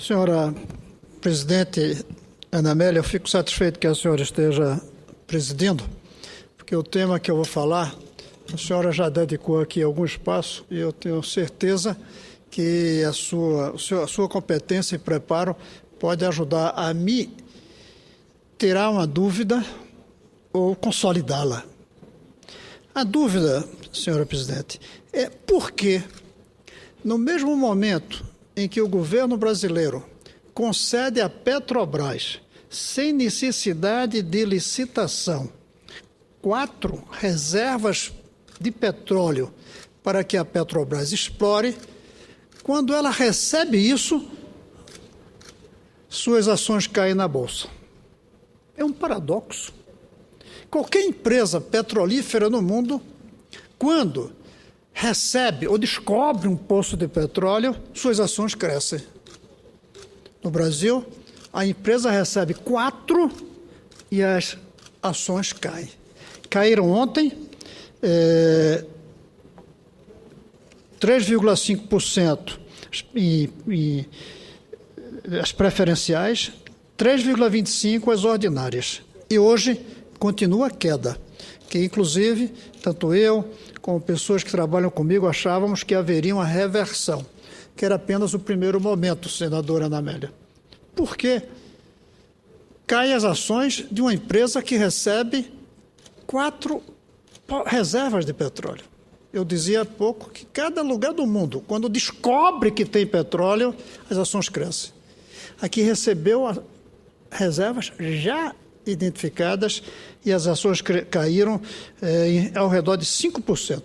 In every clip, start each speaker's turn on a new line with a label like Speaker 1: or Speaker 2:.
Speaker 1: Senhora presidente Ana Amélia, eu fico satisfeito que a senhora esteja presidindo, porque o tema que eu vou falar, a senhora já dedicou aqui algum espaço e eu tenho certeza que a sua competência e preparo pode ajudar a me tirar uma dúvida ou consolidá-la. A dúvida, senhora presidente, é por que, no mesmo momento em que o governo brasileiro concede à Petrobras, sem necessidade de licitação, 4 reservas de petróleo para que a Petrobras explore, quando ela recebe isso, suas ações caem na Bolsa. É um paradoxo. Qualquer empresa petrolífera no mundo, quando recebe ou descobre um poço de petróleo, suas ações crescem. No Brasil, a empresa recebe 4 e as ações caem. Caíram ontem 3,5% e as preferenciais, 3,25% as ordinárias. E hoje continua a queda, que inclusive, tanto eu como pessoas que trabalham comigo achávamos que haveria uma reversão, que era apenas o primeiro momento, senadora Ana Amélia. Por quê? Caem as ações de uma empresa que recebe 4 reservas de petróleo. Eu dizia há pouco que cada lugar do mundo, quando descobre que tem petróleo, as ações crescem. Aqui recebeu reservas já identificadas e as ações caíram ao redor de 5%,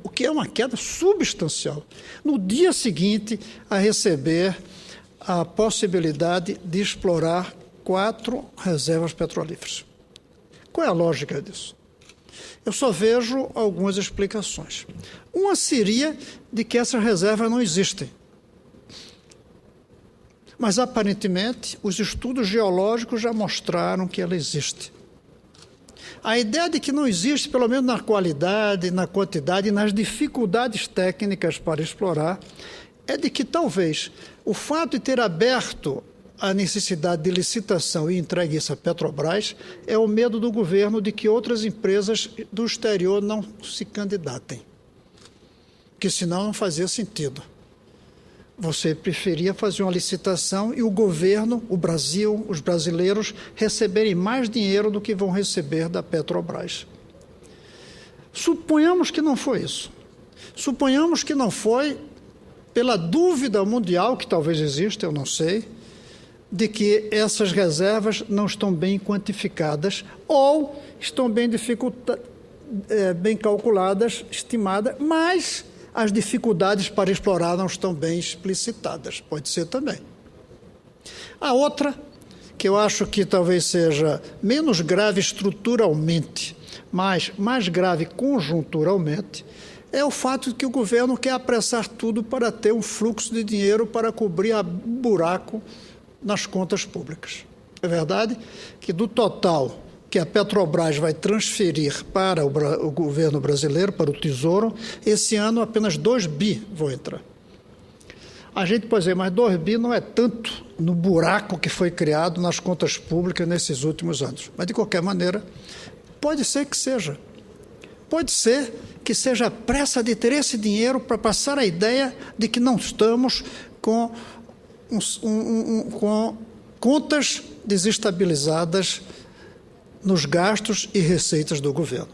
Speaker 1: o que é uma queda substancial. No dia seguinte a receber a possibilidade de explorar 4 reservas petrolíferas. Qual é a lógica disso? Eu só vejo algumas explicações. Uma seria de que essas reservas não existem. Mas, aparentemente, os estudos geológicos já mostraram que ela existe. A ideia de que não existe, pelo menos na qualidade, na quantidade e nas dificuldades técnicas para explorar, é de que talvez o fato de ter aberto a necessidade de licitação e entregue isso à Petrobras é o medo do governo de que outras empresas do exterior não se candidatem. Porque senão não fazia sentido. Você preferia fazer uma licitação e o governo, o Brasil, os brasileiros receberem mais dinheiro do que vão receber da Petrobras. Suponhamos que não foi isso. Suponhamos que não foi pela dúvida mundial, que talvez exista, eu não sei, de que essas reservas não estão bem quantificadas ou estão bem calculadas, estimadas, mas as dificuldades para explorar não estão bem explicitadas. Pode ser também. A outra, que eu acho que talvez seja menos grave estruturalmente, mas mais grave conjunturalmente, é o fato de que o governo quer apressar tudo para ter um fluxo de dinheiro para cobrir o buraco nas contas públicas. É verdade que do total que a Petrobras vai transferir para o governo brasileiro, para o Tesouro, esse ano apenas 2 bi vão entrar. A gente pode dizer, mas 2 bi não é tanto no buraco que foi criado nas contas públicas nesses últimos anos. Mas, de qualquer maneira, pode ser que seja. Pode ser que seja a pressa de ter esse dinheiro para passar a ideia de que não estamos com contas desestabilizadas nos gastos e receitas do governo.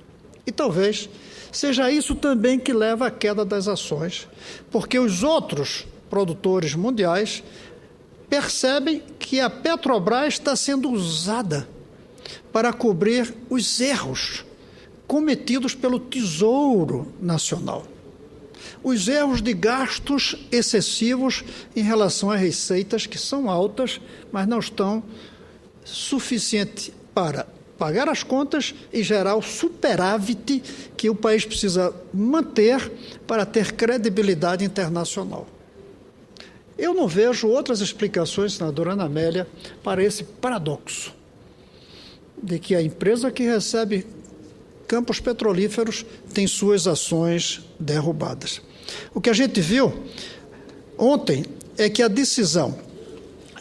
Speaker 1: E talvez seja isso também que leva à queda das ações, porque os outros produtores mundiais percebem que a Petrobras está sendo usada para cobrir os erros cometidos pelo Tesouro Nacional. Os erros de gastos excessivos em relação às receitas, que são altas, mas não estão suficientes para pagar as contas e gerar o superávit que o país precisa manter para ter credibilidade internacional. Eu não vejo outras explicações, senadora Ana Amélia, para esse paradoxo de que a empresa que recebe campos petrolíferos tem suas ações derrubadas. O que a gente viu ontem é que a decisão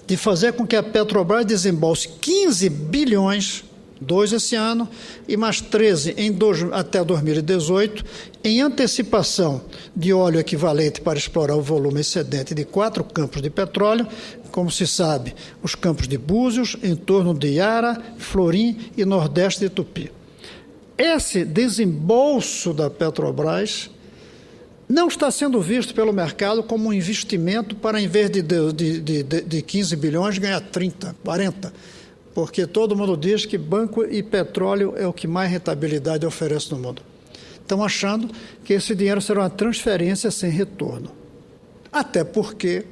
Speaker 1: de fazer com que a Petrobras desembolse 15 bilhões, 2 esse ano, e mais 13 até 2018, em antecipação de óleo equivalente para explorar o volume excedente de 4 campos de petróleo, como se sabe, os campos de Búzios, em torno de Iara, Florim e Nordeste de Tupi. Esse desembolso da Petrobras não está sendo visto pelo mercado como um investimento para, em vez de 15 bilhões, ganhar 30, 40, porque todo mundo diz que banco e petróleo é o que mais rentabilidade oferece no mundo. Estão achando que esse dinheiro será uma transferência sem retorno. Até porque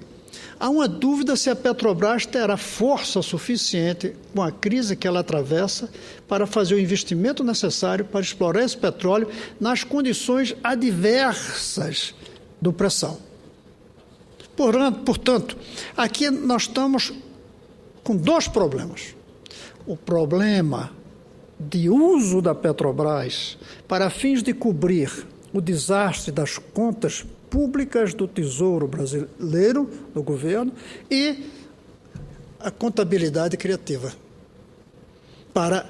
Speaker 1: há uma dúvida se a Petrobras terá força suficiente, com a crise que ela atravessa, para fazer o investimento necessário para explorar esse petróleo nas condições adversas do pré-sal. Portanto, aqui nós estamos com 2 problemas. O problema de uso da Petrobras para fins de cobrir o desastre das contas públicas do Tesouro Brasileiro, do governo, e a contabilidade criativa, para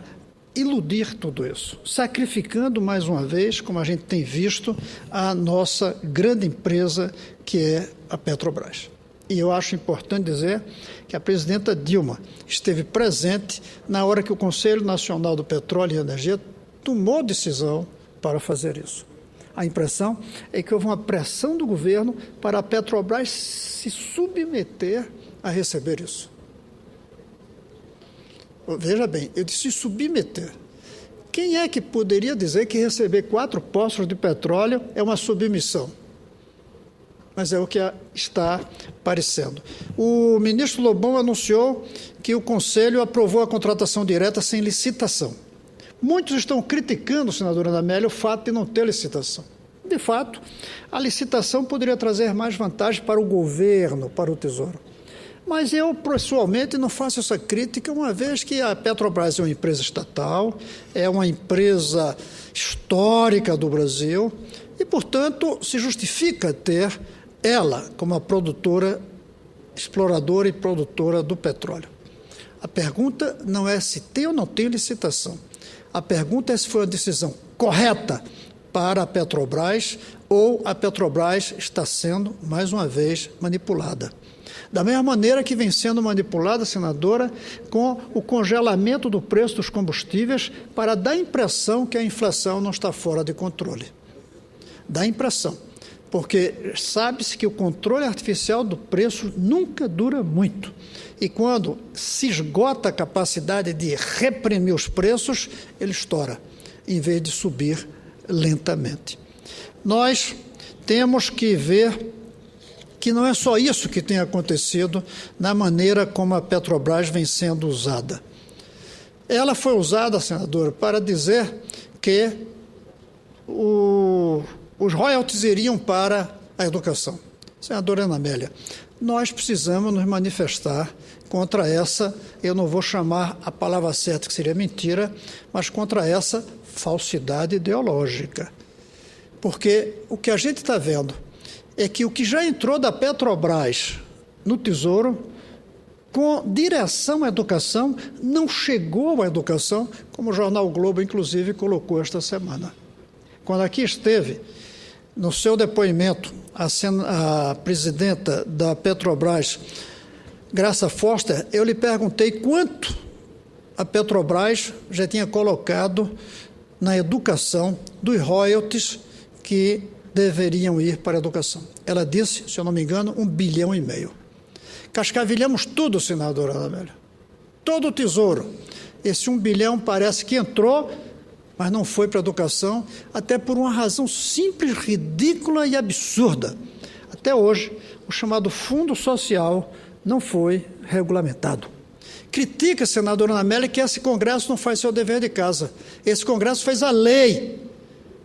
Speaker 1: iludir tudo isso, sacrificando mais uma vez, como a gente tem visto, a nossa grande empresa, que é a Petrobras. E eu acho importante dizer que a presidenta Dilma esteve presente na hora que o Conselho Nacional do Petróleo e Energia tomou decisão para fazer isso. A impressão é que houve uma pressão do governo para a Petrobras se submeter a receber isso. Veja bem, eu disse submeter. Quem é que poderia dizer que receber 4 poços de petróleo é uma submissão? Mas é o que está parecendo. O ministro Lobão anunciou que o Conselho aprovou a contratação direta sem licitação. Muitos estão criticando, senadora Ana Amélia, o fato de não ter licitação. De fato, a licitação poderia trazer mais vantagem para o governo, para o Tesouro. Mas eu, pessoalmente, não faço essa crítica, uma vez que a Petrobras é uma empresa estatal, é uma empresa histórica do Brasil e, portanto, se justifica ter ela como a produtora, exploradora e produtora do petróleo. A pergunta não é se tem ou não tem licitação. A pergunta é se foi uma decisão correta para a Petrobras ou a Petrobras está sendo, mais uma vez, manipulada. Da mesma maneira que vem sendo manipulada, senadora, com o congelamento do preço dos combustíveis para dar a impressão que a inflação não está fora de controle. Dá a impressão, porque sabe-se que o controle artificial do preço nunca dura muito. E quando se esgota a capacidade de reprimir os preços, ele estoura, em vez de subir lentamente. Nós temos que ver que não é só isso que tem acontecido na maneira como a Petrobras vem sendo usada. Ela foi usada, senadora, para dizer que os royalties iriam para a educação. Senadora Ana Amélia, nós precisamos nos manifestar contra essa, eu não vou chamar a palavra certa, que seria mentira, mas contra essa falsidade ideológica. Porque o que a gente está vendo é que o que já entrou da Petrobras no Tesouro, com direção à educação, não chegou à educação, como o jornal Globo, inclusive, colocou esta semana. Quando aqui esteve, no seu depoimento, a presidenta da Petrobras, Graça Foster, eu lhe perguntei quanto a Petrobras já tinha colocado na educação dos royalties que deveriam ir para a educação. Ela disse, se eu não me engano, 1,5 bilhão. Cascavilhamos tudo, senadora Ana Amélia. Todo o tesouro. Esse 1 bilhão parece que entrou, mas não foi para a educação, até por uma razão simples, ridícula e absurda. Até hoje, o chamado Fundo Social não foi regulamentado. Critica, senadora Ana Amélia, que esse Congresso não faz seu dever de casa. Esse Congresso fez a lei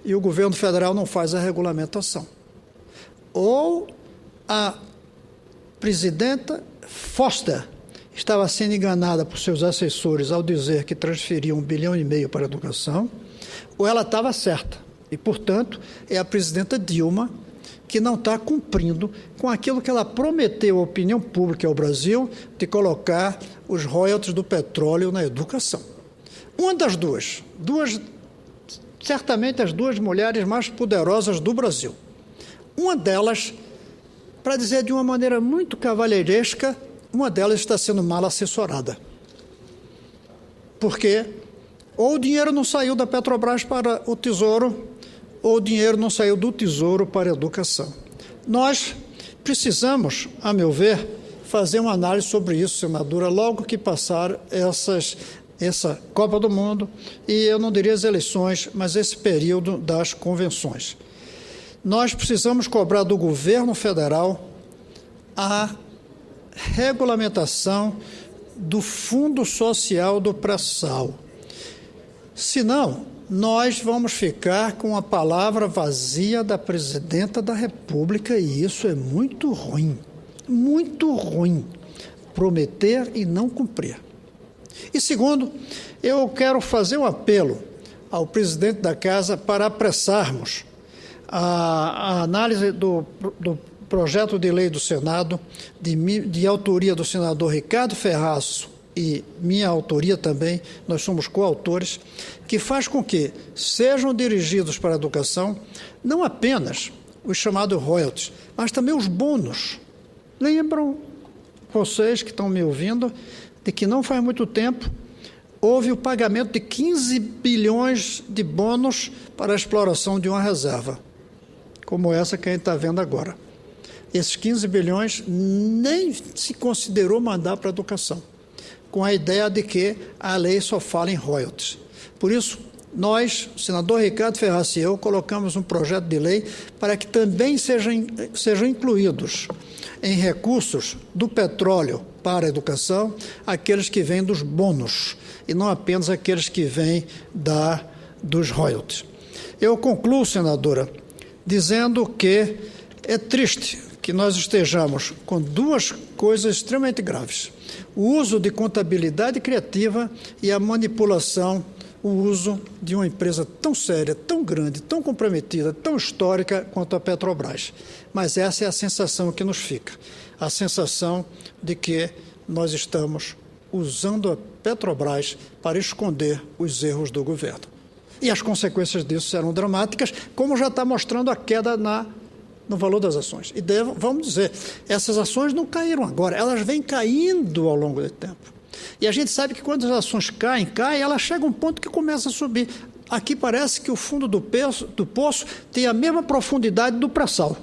Speaker 1: e o governo federal não faz a regulamentação. Ou a presidenta Foster estava sendo enganada por seus assessores ao dizer que transferiam 1,5 bilhão para a educação, ou ela estava certa. E, portanto, é a presidenta Dilma que não está cumprindo com aquilo que ela prometeu à opinião pública ao Brasil de colocar os royalties do petróleo na educação. Uma das duas, certamente as duas mulheres mais poderosas do Brasil. Uma delas, para dizer de uma maneira muito cavalheiresca, uma delas está sendo mal assessorada. Porque ou o dinheiro não saiu da Petrobras para o Tesouro, ou o dinheiro não saiu do Tesouro para a educação. Nós precisamos, a meu ver, fazer uma análise sobre isso, senadora, logo que passar essa Copa do Mundo e, eu não diria as eleições, mas esse período das convenções. Nós precisamos cobrar do governo federal a regulamentação do Fundo Social do Pré-Sal. Senão, nós vamos ficar com a palavra vazia da presidenta da República e isso é muito ruim, prometer e não cumprir. E segundo, eu quero fazer um apelo ao presidente da Casa para apressarmos a análise do projeto de lei do Senado, de autoria do senador Ricardo Ferraz e minha autoria também, nós somos coautores, que faz com que sejam dirigidos para a educação não apenas os chamados royalties, mas também os bônus. Lembram vocês que estão me ouvindo de que não faz muito tempo houve o pagamento de 15 bilhões de bônus para a exploração de uma reserva, como essa que a gente está vendo agora. Esses 15 bilhões nem se considerou mandar para a educação, com a ideia de que a lei só fala em royalties. Por isso, nós, o senador Ricardo Ferraz e eu, colocamos um projeto de lei para que também sejam incluídos em recursos do petróleo para a educação aqueles que vêm dos bônus e não apenas aqueles que vêm dos royalties. Eu concluo, senadora, dizendo que é triste que nós estejamos com duas coisas extremamente graves: o uso de contabilidade criativa e a manipulação, o uso de uma empresa tão séria, tão grande, tão comprometida, tão histórica quanto a Petrobras. Mas essa é a sensação que nos fica, a sensação de que nós estamos usando a Petrobras para esconder os erros do governo. E as consequências disso serão dramáticas, como já está mostrando a queda no valor das ações. E vamos dizer, essas ações não caíram agora, elas vêm caindo ao longo do tempo. E a gente sabe que quando as ações caem, elas chegam a um ponto que começa a subir. Aqui parece que o fundo do poço tem a mesma profundidade do pré-sal.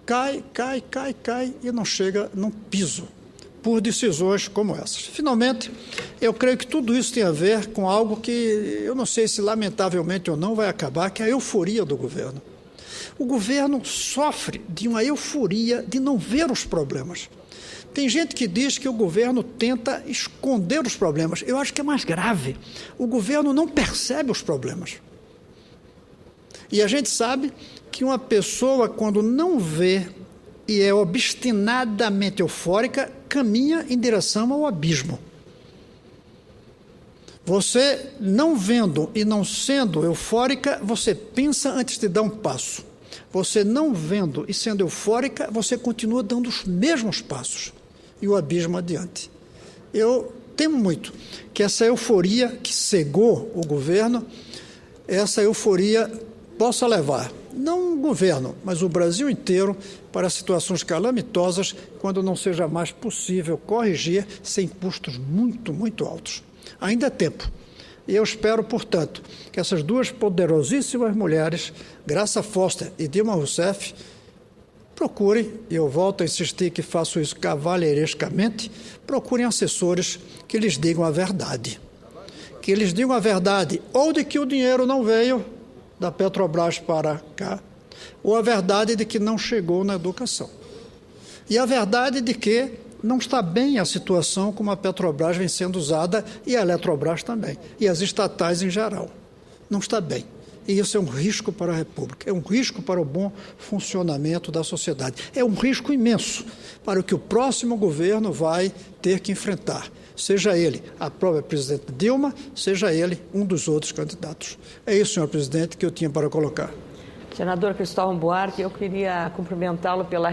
Speaker 1: Cai e não chega num piso, por decisões como essas. Finalmente, eu creio que tudo isso tem a ver com algo que eu não sei se lamentavelmente ou não vai acabar, que é a euforia do governo. O governo sofre de uma euforia de não ver os problemas. Tem gente que diz que o governo tenta esconder os problemas. Eu acho que é mais grave. O governo não percebe os problemas. E a gente sabe que uma pessoa, quando não vê e é obstinadamente eufórica, caminha em direção ao abismo. Você, não vendo e não sendo eufórica, você pensa antes de dar um passo. Você não vendo e sendo eufórica, você continua dando os mesmos passos e o abismo adiante. Eu temo muito que essa euforia que cegou o governo, essa euforia possa levar, não o governo, mas o Brasil inteiro, para situações calamitosas, quando não seja mais possível corrigir sem custos muito altos. Ainda é tempo. E eu espero, portanto, que essas duas poderosíssimas mulheres, Graça Foster e Dilma Rousseff, procurem, e eu volto a insistir que faço isso cavalheirescamente, procurem assessores que lhes digam a verdade. Que lhes digam a verdade ou de que o dinheiro não veio da Petrobras para cá, ou a verdade de que não chegou na educação. E a verdade de que não está bem a situação como a Petrobras vem sendo usada e a Eletrobras também, e as estatais em geral. Não está bem. E isso é um risco para a República, é um risco para o bom funcionamento da sociedade. É um risco imenso para o que o próximo governo vai ter que enfrentar, seja ele a própria presidente Dilma, seja ele um dos outros candidatos. É isso, senhor presidente, que eu tinha para colocar.
Speaker 2: Senador Cristóvão Buarque, eu queria cumprimentá-lo pela